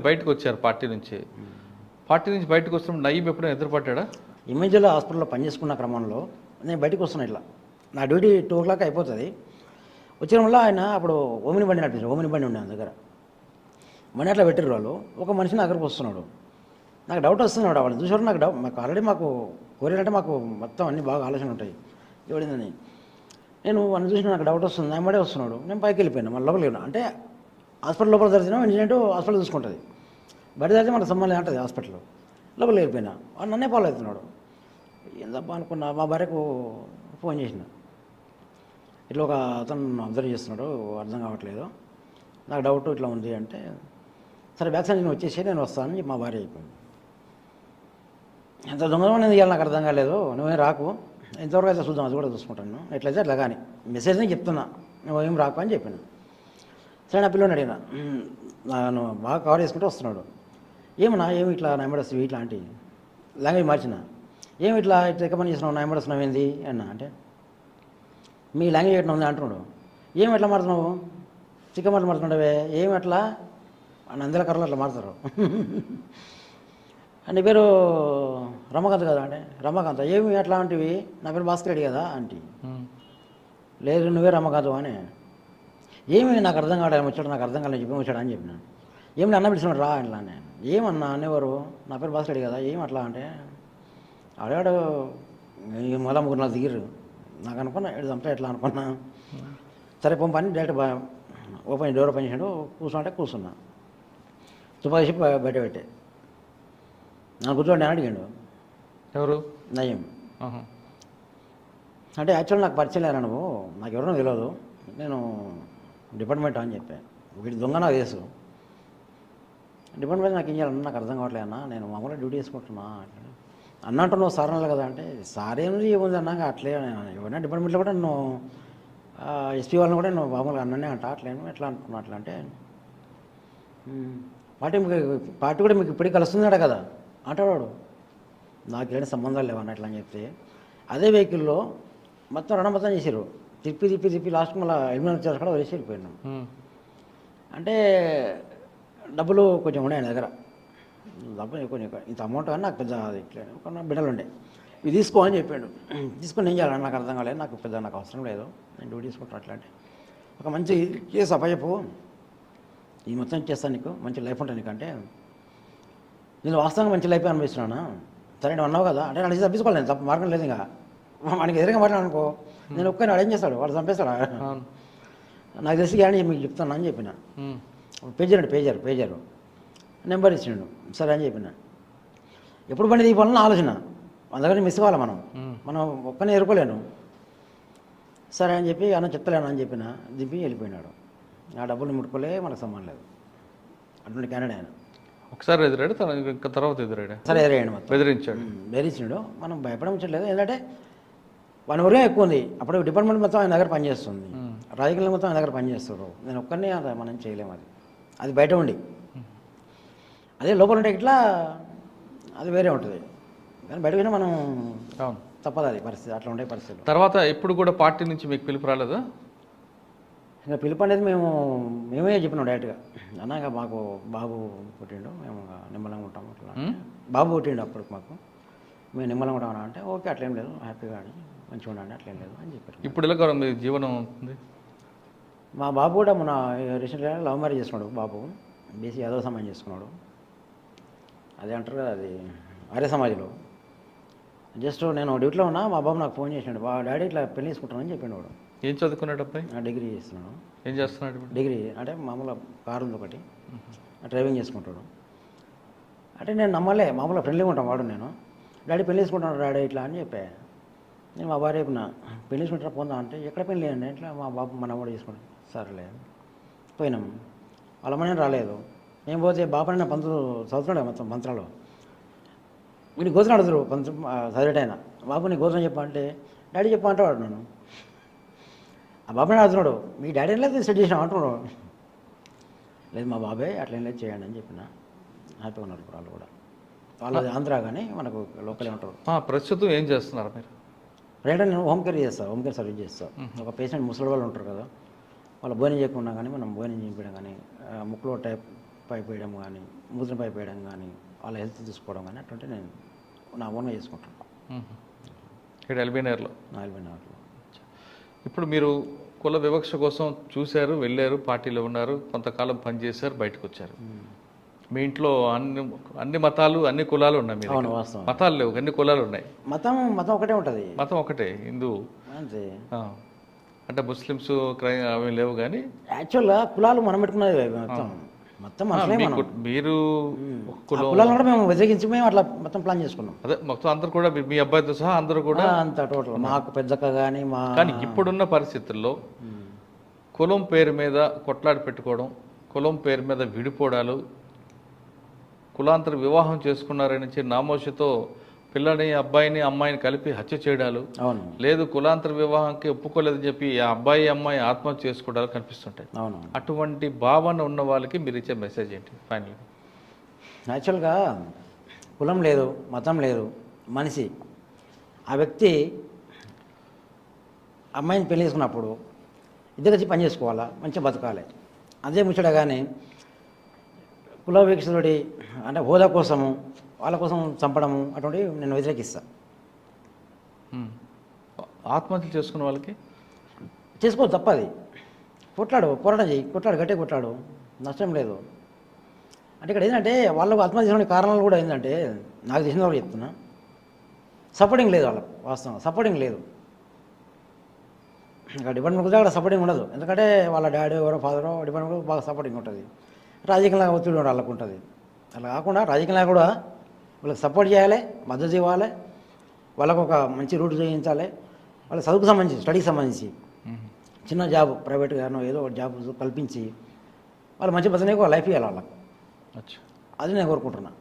బయటకు వచ్చారు పార్టీ నుంచి బయటకు వస్తున్నప్పుడు నయీం ఎప్పుడైనా ఎదురుపడ్డా? ఇమేజ్లో హాస్పిటల్లో పనిచేసుకున్న క్రమంలో నేను బయటకు వస్తున్నా ఇట్లా, నా డ్యూటీ 2 o'clock అయిపోతుంది. వచ్చిన వల్ల ఆయన అప్పుడు ఓమిని బండి నడిపించారు, ఓమిని బండి ఉండే దగ్గర బండి అట్లా పెట్టారు వాళ్ళు. ఒక మనిషి నా దగ్గరకు వస్తున్నాడు, నాకు డౌట్ వస్తున్నాడు. వాళ్ళు చూసారు నాకు డౌట్, మాకు ఆల్రెడీ మాకు కోరినంటే మాకు మొత్తం అన్నీ బాగా ఆలోచన ఉంటాయి ఎవడిందని. నేను వాళ్ళని చూసిన నాకు డౌట్ వస్తుంది, నా మడే వస్తున్నాడు. నేను పైకి వెళ్ళిపోయాను, మళ్ళీ లోపలికి వెళ్ళినా. అంటే హాస్పిటల్ లోపల జరిగినా ఇంజనీర్ హాస్పిటల్ చూసుకుంటుంది, బయట జరిగితే మనకు సంబంధం ఉంటుంది హాస్పిటల్లో. లోపలికి వెళ్ళిపోయినా వాడు నన్నే ఫాలో అవుతున్నాడు. ఏందబ్బా అనుకున్నా, మా భార్యకు ఫోన్ చేసిన, ఇట్లా ఒక అతను అబ్జర్వ్ చేస్తున్నాడు, అర్థం కావట్లేదు, నాకు డౌట్ ఇట్లా ఉంది అంటే, సరే బ్యాక్ సైడ్ నేను వచ్చేసి నేను వస్తానని చెప్పి మా భార్య అయిపోయింది. ఎంత దొంగ నేను ఇవ్వాలి నాకు అర్థం కాలేదు, నువ్వేం రాకు, ఎంతవరకు అయితే చూద్దాం, అది కూడా చూసుకుంటాను, ఎట్లయితే అట్లా. కానీ మెసేజ్ నేను చెప్తున్నా, నువ్వు ఏం రాకు అని చెప్పాను. సరే నా పిల్లని అడిగిన, నన్ను బాగా కవర్ చేసుకుంటూ వస్తున్నాడు. ఏమన్నా ఏమి ఇట్లా నా ఎంబడస్ ఇట్లాంటి లాంగ్వేజ్ మార్చిన, ఏమి ఇట్లా రికమెండ్ చేస్తున్నావు, నా ఎంబడస్ ఏంది అన్నా. అంటే మీ లాంగ్వేజ్ ఎట్లా ఉంది అంటున్నాడు. ఏమి ఎట్లా మాడుతున్నావు, చికెన్ మటన్ మాడుతున్నావే, ఏమి అట్లా నందెల కర్రలు అట్లా మాడతారు. నీ పేరు రమాకాంత్ కదా అంటే, రమాకాంత్ ఏమి ఎట్లా అంటివి, నా పేరు భాస్కర్ రెడ్డి కదా ఆంటీ. లేదు నువ్వే రమాకాంత్ అని. ఏమి నాకు అర్థం కావడం వచ్చాడు, నాకు అర్థం కాలేదు చెప్పి వచ్చాడు అని చెప్పిన. ఏమి అన్న పిలిచినాడు రా ఇట్లా అని. ఏమన్నా అనేవారు, నా పేరు భాస్కర్ రెడ్డి కదా, ఏమి అట్లా అంటే అడిగాడు. మళ్ళీ 3-4 దిగిరు, నాకు అనుకున్నా చంపా ఎట్లా అనుకున్నా. సరే పంపని డైరెక్ట్ ఓపెన్ డోర్ ఓపెన్ చేసాడు, కూర్చుంటే కూర్చున్నా. తుపాకి బయట పెట్టే నాకు కూర్చోండి అని అడిగాడు. ఎవరు? నయీం. అంటే యాక్చువల్ నాకు పరిచయం లేరా నువ్వు, నాకు ఎవరినో తెలియదు, నేను డిపార్ట్మెంట్ అని చెప్పాను. వీటి దొంగ నాకు తెలుసు, డిపార్ట్మెంట్ నాకు ఏం చేయాలన్నా నాకు అర్థం కావట్లేదు అన్న, నేను మామూలుగా డ్యూటీ చేసుకుంటున్నా అన్న. అంటున్నావు సార్ అనాలి కదా అంటే, సార్ ఏముంది ఏముంది అన్నాక అట్లే ఎవరైనా డిపార్ట్మెంట్లో కూడా నువ్వు ఎస్పీ వాళ్ళని కూడా నువ్వు మామూలుగా అన్ననే అంట, అట్లేను ఎట్లా అనుకున్నా అట్లా అంటే, పార్టీ కూడా మీకు ఇప్పటికీ కలుస్తున్నాడు కదా అంటాడు. నాకు ఏమైనా సంబంధాలు లేవన్న ఎట్లా అని చెప్తే, అదే వెహికల్లో మొత్తం మొత్తం చేసారు, తిప్పి లాస్ట్ మళ్ళీ ఎలిమినేట్ చేసి కూడా వదిలేసి వెళ్ళిపోయినాం. అంటే డబ్బులు కొంచెం ఉన్నాయి ఆయన దగ్గర, డబ్బులు కొంచెం ఇంత అమౌంట్ కానీ నాకు పెద్ద అది ఇట్లా కొన్ని బిడ్డలు ఉండే, ఇవి తీసుకో అని చెప్పాడు. తీసుకొని ఏం చేయాలని నాకు అర్థం కాలేదు, నాకు పెద్ద నాకు అవసరం లేదు, నేను డ్యూటీ తీసుకుంటాను అట్లా అంటే, ఒక మంచి కేసు అప్పచెప్పు, ఈ మొత్తం ఇచ్చేస్తాను నీకు, మంచి లైఫ్ ఉంటుంది నీకంటే. నేను వాస్తవంగా మంచి లైఫ్ అనిపిస్తున్నాను. సరే నువ్వు అన్నావు కదా అంటే, నడిచి తప్పించుకోవాలి, నేను తప్ప మార్గం లేదు. ఇంకా మనకి ఎదురుగా మాట్లాడు అనుకో, నేను ఒక్కని వాడు ఏం చేస్తాడు, వాడు చంపేస్తాడా. నాకు తెలిసి కానీ మీకు చెప్తాను అని చెప్పిన. పేజర్ నెంబర్ ఇచ్చినాడు, సరే అని చెప్పిన. ఎప్పుడు బండి దిగిపోవాలని ఆలోచన, మన దగ్గర మిస్ కావాలి, మనం ఒక్కనే ఎరుకోలేను. సరే అని చెప్పి అన్న చెప్తలేను అని చెప్పిన, దింపి వెళ్ళిపోయినాడు. ఆ డబ్బులు ముట్టుకోలే, మనకు సంబంధం లేదు. అటువంటి క్యాండిడేట్ ఆయన. ఒకసారి ఎదురాడు, ఇంకా తర్వాత ఎదురాడు. సరే ఎదురయ్యాడు, మొత్తం బెదిరించాడు. మనం భయపడలేదు, ఏంటంటే 1 ఊరే ఎక్కువ ఉంది. అప్పుడు డిపార్ట్మెంట్ మొత్తం ఆయన దగ్గర పనిచేస్తుంది, రాజకీయాలు మొత్తం ఆయన దగ్గర పనిచేస్తారు. నేను ఒక్కరినే మనం చేయలేము, అది బయట ఉండి. అదే లోపల ఉంటే ఇట్లా అది వేరే ఉంటుంది, కానీ బయట పోయినా మనం తప్పదు, అది పరిస్థితి అట్లా ఉండే పరిస్థితి. తర్వాత ఎప్పుడు కూడా పార్టీ నుంచి మీకు పిలుపు రాలేదా? ఇంకా పిలుపు అనేది మేమే చెప్పినాం డైరెక్ట్గా, అన్న ఇంకా మాకు బాబు పుట్టిండు, మేము నిమ్మలంగా ఉంటాము అట్లా. బాబు పుట్టిండు అప్పుడు మాకు, మేము నిమ్మలంగా ఉంటామన్నా అంటే, ఓకే అట్లేం లేదు, హ్యాపీగా ఆడి మంచిగా ఉండండి, అట్లేం లేదు అని చెప్పారు. ఇప్పుడు ఎలా మీ జీవనం ఉంటుంది? మా బాబు కూడా మన రీసెంట్గా లవ్ మ్యారేజ్ చేసుకున్నాడు. బాబు బీసీ యాదవ సమాజం చేసుకున్నాడు. అదే అంటారు కదా, అది ఆర్య సమాజ్లో. జస్ట్ నేను డ్యూటీలో ఉన్నా, మా బాబు నాకు ఫోన్ చేసినాడు, డాడీ ఇట్లా పెళ్లి చేసుకుంటానని చెప్పాడు. వాడు ఏం చదువుకున్నాడు అబ్బాయి? డిగ్రీ చేస్తున్నాడు. ఏం చేస్తున్నాడు? డిగ్రీ అంటే మామూలుగా కారు ఉంది ఒకటి, డ్రైవింగ్ చేసుకుంటాడు. అంటే నేను నమ్మలే, మామూలుగా ఫ్రెండ్లీగా ఉంటాం వాడు. నేను డాడీ పెళ్లి చేసుకుంటాను డాడీ ఇట్లా అని చెప్పా. నేను మా భార్య చెప్పిన, పెళ్లి చేసుకుంటారా పోందా అంటే, ఎక్కడ పెళ్ళి అండి ఇట్లా మా బాబు మన కూడా చేసుకుంటాం. సరేలే పోయినాం, వాళ్ళ అమ్మనే రాలేదు. నేను పోతే బాబు నా పంతులు చదువుతున్నాడు మొత్తం మంత్రాలు, వీడికి గోత్రం అడుగుతారు పంతులు చదివేటైనా. బాబు నీ గోత్రం చెప్పంటే, డాడీ చెప్పా అంటే వాడు నన్ను, ఆ బాబాయ్ అడుగుతున్నాడు, మీ డాడీ లేదు సెట్ చేసినా అంటున్నాడు. లేదు మా బాబాయ్ అట్లా ఏం లేదు చేయండి అని చెప్పిన. హ్యాపీగా ఉన్నారు వాళ్ళు కూడా. వాళ్ళది ఆంధ్ర కానీ మనకు లోకలే ఉంటారు. ప్రస్తుతం ఏం చేస్తున్నారు మీరు? రేట నేను హోమ్ కేర్ చేస్తాను, హోమ్ కేర్ సర్వీస్ చేస్తాను. ఒక పేషెంట్ ముసలి వాళ్ళు ఉంటారు కదా, వాళ్ళు భోజనం చేయకుండా కానీ మనం భోజనం చేయించడం కానీ, ముక్కులో పైప్ వేయడం కానీ మూత్రం పైప్ వేయడం కానీ వాళ్ళ హెల్త్ చూసుకోవడం కానీ అటువంటి నేను నా ఓన్గా చేసుకుంటాను ఇక్కడ ఎల్బీనగర్లో. 44 ఇప్పుడు మీరు కుల వివక్ష కోసం చూశారు, వెళ్ళారు, పార్టీలో ఉన్నారు, కొంతకాలం పనిచేశారు, బయటకు వచ్చారు. మీ ఇంట్లో అన్ని మతాలు అన్ని కులాలు ఉన్నాయి. మీ అవును దగ్గర వాస్తవం. మతాలు లేవు, అన్ని కులాలు ఉన్నాయి. మతం ఒకటే ఉంటుంది మతం ఒకటే, హిందూ. అంతే. అంటే ముస్లిమ్స్ అవి లేవు కానీ యాక్చువల్గా కులాలు మనం పెట్టుకున్నది మొత్తం మొత్తం మనసులే మనం. మీరు ఒక ఆ కులం కులాలను కూడా మేము వ్యతిరేకించి మేము అట్లా మొత్తం ప్లాన్ చేసుకున్నాం. అదే మొత్తం అందరు కూడా మీ అబ్బాయితో సహా అందరూ కూడా. అంత టోటల్ మాకు పెద్దక్క కానీ మా కానీ ఇప్పుడున్న పరిస్థితుల్లో కులం పేరు మీద కొట్లాడి పెట్టుకోవడం, కులం పేరు మీద విడిపోవడాలు, కులాంతర వివాహం చేసుకున్నారని నామోషితో పిల్లని అబ్బాయిని అమ్మాయిని కలిపి హత్య చేయడాలు, అవును లేదు కులాంతర వివాహానికి ఒప్పుకోలేదని చెప్పి ఆ అబ్బాయి అమ్మాయి ఆత్మహత్య చేసుకోవడాలు కనిపిస్తుంటాయి. అవును. అటువంటి భావన ఉన్న వాళ్ళకి మీరు ఇచ్చే మెసేజ్ ఏంటి ఫైనల్గా? యాక్చువల్గా కులం లేదు, మతం లేదు, మనిషి ఆ వ్యక్తి అమ్మాయిని పెళ్లి చేసుకున్నప్పుడు ఇద్దరు వచ్చి పని చేసుకోవాలా, మంచిగా బతకాలి. అదే ముచ్చట కానీ కుల వీక్షతుడి అంటే హోదా కోసము వాళ్ళ కోసం చంపడము అటువంటివి నేను వ్యతిరేకిస్తాను. ఆత్మహత్య చేసుకున్న వాళ్ళకి చేసుకో తప్పది, పోరాటం చేయి, గట్టిగా కొట్లాడు, నష్టం లేదు. అంటే ఇక్కడ ఏంటంటే వాళ్ళకు ఆత్మహత్య చేసుకునే కారణాలు కూడా ఏంటంటే నాకు తెలిసిన వాళ్ళు చెప్తున్నా, సపోర్టింగ్ లేదు వాళ్ళకు. వాస్తవంగా సపోర్టింగ్ లేదు. ఇంకా డిపార్ట్మెంట్ కూడా అక్కడ సపోర్టింగ్ ఉండదు. ఎందుకంటే వాళ్ళ డాడీ ఎవరో ఫాదరో డిపార్ట్మెంట్ బాగా సపోర్టింగ్ ఉంటుంది. రాజకీయంగా ఒత్తిడి కూడా వాళ్ళకు ఉంటుంది. అలా కాకుండా రాజకీయంగా కూడా వాళ్ళకి సపోర్ట్ చేయాలి, మద్దతు ఇవ్వాలి, వాళ్ళకు ఒక మంచి రూట్ చేయించాలి. వాళ్ళ చదువుకు సంబంధించి స్టడీకి సంబంధించి చిన్న జాబ్ ప్రైవేట్ గానో ఏదో ఒక జాబ్ కల్పించి వాళ్ళు మంచి బతకనే లైఫ్ ఇవ్వాలి వాళ్ళకు. అది నేను కోరుకుంటున్నాను.